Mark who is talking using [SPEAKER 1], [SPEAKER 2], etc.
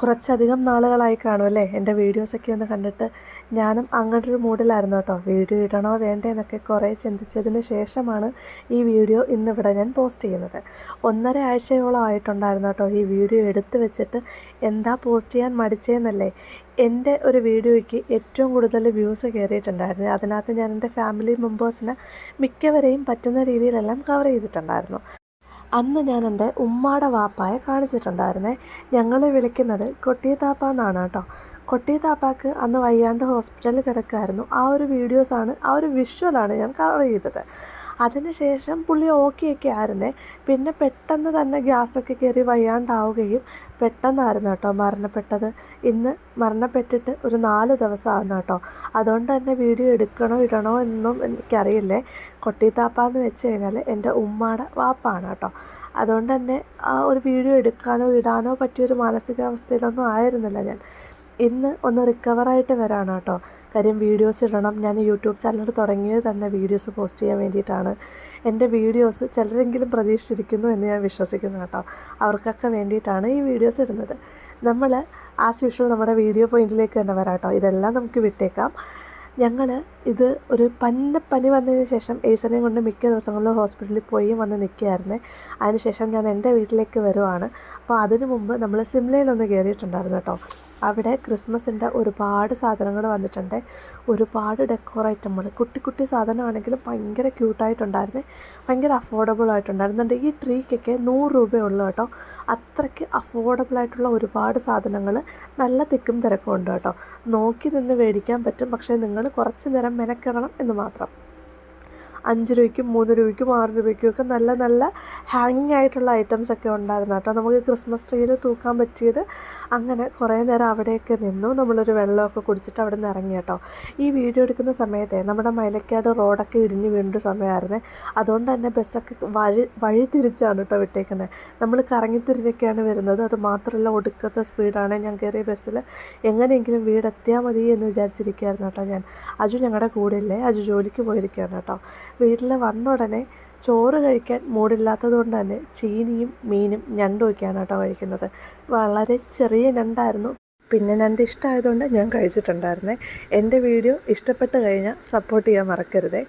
[SPEAKER 1] കുറച്ചധികം നാളുകളായി കാണുമല്ലേ എൻ്റെ വീഡിയോസൊക്കെ ഒന്ന് കണ്ടിട്ട്. ഞാനും അങ്ങനൊരു മൂഡിലായിരുന്നു കേട്ടോ. വീഡിയോ ഇടണോ വേണ്ടേ എന്നൊക്കെ കുറേ ചിന്തിച്ചതിന് ശേഷമാണ് ഈ വീഡിയോ ഇന്നിവിടെ ഞാൻ പോസ്റ്റ് ചെയ്യുന്നത്. 1.5 ആഴ്ചയോളം ആയിട്ടുണ്ടായിരുന്നു കേട്ടോ ഈ വീഡിയോ എടുത്ത് വെച്ചിട്ട്. എന്താ പോസ്റ്റ് ചെയ്യാൻ മടിച്ചതെന്നല്ലേ. എൻ്റെ ഒരു വീഡിയോയ്ക്ക് ഏറ്റവും കൂടുതൽ വ്യൂസ് കയറിയിട്ടുണ്ടായിരുന്നു. അതിനകത്ത് ഞാൻ എൻ്റെ ഫാമിലി മെമ്പേഴ്സിനെ മിക്കവരെയും പറ്റുന്ന രീതിയിലെല്ലാം കവർ ചെയ്തിട്ടുണ്ടായിരുന്നു. അന്ന് ഞാൻ എൻ്റെ ഉമ്മാടെ വാപ്പായെ കാണിച്ചിട്ടുണ്ടായിരുന്നേ. ഞങ്ങൾ വിളിക്കുന്നത് കൊട്ടിയത്താപ്പ എന്നാണ് കേട്ടോ. കൊട്ടിയത്താപ്പാക്ക് അന്ന് വയ്യാണ്ട് ഹോസ്പിറ്റലിൽ കിടക്കുമായിരുന്നു. ആ ഒരു വീഡിയോസാണ്, ആ ഒരു വിഷ്വലാണ് ഞാൻ കവർ ചെയ്തത്. അതിനുശേഷം പുള്ളി ഓക്കെയൊക്കെ ആയിരുന്നേ. പിന്നെ പെട്ടെന്ന് തന്നെ ഗ്യാസൊക്കെ കയറി വയ്യാണ്ടാവുകയും പെട്ടെന്നായിരുന്നു കേട്ടോ മരണപ്പെട്ടത്. ഇന്ന് മരണപ്പെട്ടിട്ട് ഒരു 4 ദിവസമാകുന്നു കേട്ടോ. അതുകൊണ്ട് തന്നെ വീഡിയോ എടുക്കണോ ഇടണോ എന്നൊന്നും എനിക്കറിയില്ലേ. കൊട്ടിത്താപ്പാന്ന് വെച്ച് കഴിഞ്ഞാൽ എൻ്റെ ഉമ്മാടെ വാപ്പാണ് കേട്ടോ. അതുകൊണ്ട് തന്നെ ആ ഒരു വീഡിയോ എടുക്കാനോ ഇടാനോ പറ്റിയൊരു മാനസികാവസ്ഥയിലൊന്നും ആയിരുന്നില്ല ഞാൻ. ഇന്ന് ഒന്ന് റിക്കവറായിട്ട് വരാണ് കേട്ടോ. കാര്യം വീഡിയോസ് ഇടണം. ഞാൻ യൂട്യൂബ് ചാനൽ തുടങ്ങിയത് തന്നെ വീഡിയോസ് പോസ്റ്റ് ചെയ്യാൻ വേണ്ടിയിട്ടാണ്. എൻ്റെ വീഡിയോസ് ചിലരെങ്കിലും പ്രതീക്ഷിച്ചിരിക്കുന്നു എന്ന് ഞാൻ വിശ്വസിക്കുന്നു കേട്ടോ. അവർക്കൊക്കെ വേണ്ടിയിട്ടാണ് ഈ വീഡിയോസ് ഇടുന്നത്. നമ്മൾ ആസ് യൂഷ്വൽ നമ്മുടെ വീഡിയോ പോയിൻറ്റിലേക്ക് തന്നെ വരാം കേട്ടോ. ഇതെല്ലാം നമുക്ക് വിട്ടേക്കാം. ഞങ്ങൾ ഇത് ഒരു പനി വന്നതിന് ശേഷം ഏസനെയും കൊണ്ട് മിക്ക ദിവസങ്ങളിലും ഹോസ്പിറ്റലിൽ പോയി വന്ന് നിൽക്കുകയായിരുന്നേ. അതിനുശേഷം ഞാൻ എൻ്റെ വീട്ടിലേക്ക് വരുവാണ്. അപ്പോൾ അതിനു മുമ്പ് നമ്മൾ സിംലയിലൊന്ന് കയറിയിട്ടുണ്ടായിരുന്നു കേട്ടോ. അവിടെ ക്രിസ്മസിൻ്റെ ഒരുപാട് സാധനങ്ങൾ വന്നിട്ടുണ്ട്. ഒരുപാട് ഡെക്കോർ ഐറ്റങ്ങൾ, കുട്ടി കുട്ടി സാധനമാണെങ്കിലും ഭയങ്കര ക്യൂട്ടായിട്ടുണ്ടായിരുന്നു. ഭയങ്കര അഫോർഡബിൾ ആയിട്ടുണ്ടായിരുന്നുണ്ട്. ഈ ട്രീക്കൊക്കെ 100 രൂപയുള്ളൂ കേട്ടോ. അത്രയ്ക്ക് അഫോർഡബിളായിട്ടുള്ള ഒരുപാട് സാധനങ്ങൾ, നല്ല തിക്കും തിരക്കും ഉണ്ട് കേട്ടോ. നോക്കി നിന്ന് മേടിക്കാൻ പറ്റും. പക്ഷേ നിങ്ങൾ കുറച്ച് നേരം മെനക്കെടണം എന്ന് മാത്രം. 5 രൂപയ്ക്കും 3 രൂപയ്ക്കും 6 രൂപയ്ക്കും ഒക്കെ നല്ല നല്ല ഹാങ്ങിങ് ആയിട്ടുള്ള ഐറ്റംസൊക്കെ ഉണ്ടായിരുന്നു കേട്ടോ. നമുക്ക് ക്രിസ്മസ് ട്രീയിൽ തൂക്കാൻ പറ്റിയത്. അങ്ങനെ കുറേ നേരം അവിടെയൊക്കെ നിന്നു. നമ്മളൊരു വെള്ളമൊക്കെ കുടിച്ചിട്ട് അവിടെ നിന്ന് ഇറങ്ങി കേട്ടോ. ഈ വീഡിയോ എടുക്കുന്ന സമയത്തെ നമ്മുടെ മൈലക്കാട് റോഡൊക്കെ ഇടിഞ്ഞ് വീണ്ട സമയമായിരുന്നേ. അതുകൊണ്ട് തന്നെ ബസ്സൊക്കെ വഴി തിരിച്ചാണ് കേട്ടോ വിട്ടേക്കുന്നത്. നമ്മൾ കറങ്ങിത്തിരിഞ്ഞൊക്കെയാണ് വരുന്നത്. അത് മാത്രമല്ല ഒടുക്കത്തെ സ്പീഡാണ്. ഞാൻ കയറിയ ബസ്സിൽ എങ്ങനെയെങ്കിലും വീടെത്തിയാൽ മതി എന്ന് വിചാരിച്ചിരിക്കുകയായിരുന്നു കേട്ടോ ഞാൻ. അജു ഞങ്ങളുടെ കൂടെ ഇല്ലേ, അജു ജോലിക്ക് പോയിരിക്കുകയാണ് കേട്ടോ. വീട്ടിൽ വന്ന ഉടനെ ചോറ് കഴിക്കാൻ മൂടില്ലാത്തത് കൊണ്ട് തന്നെ ചീനിയും മീനും ഞണ്ടും ഒക്കെയാണ് കേട്ടോ കഴിക്കുന്നത്. വളരെ ചെറിയ ഞണ്ടായിരുന്നു. പിന്നെ ഞണ്ട് ഇഷ്ടമായതുകൊണ്ട് ഞാൻ കഴിച്ചിട്ടുണ്ടായിരുന്നേ. എൻ്റെ വീഡിയോ ഇഷ്ടപ്പെട്ട് കഴിഞ്ഞാൽ സപ്പോർട്ട് ചെയ്യാൻ മറക്കരുതേ.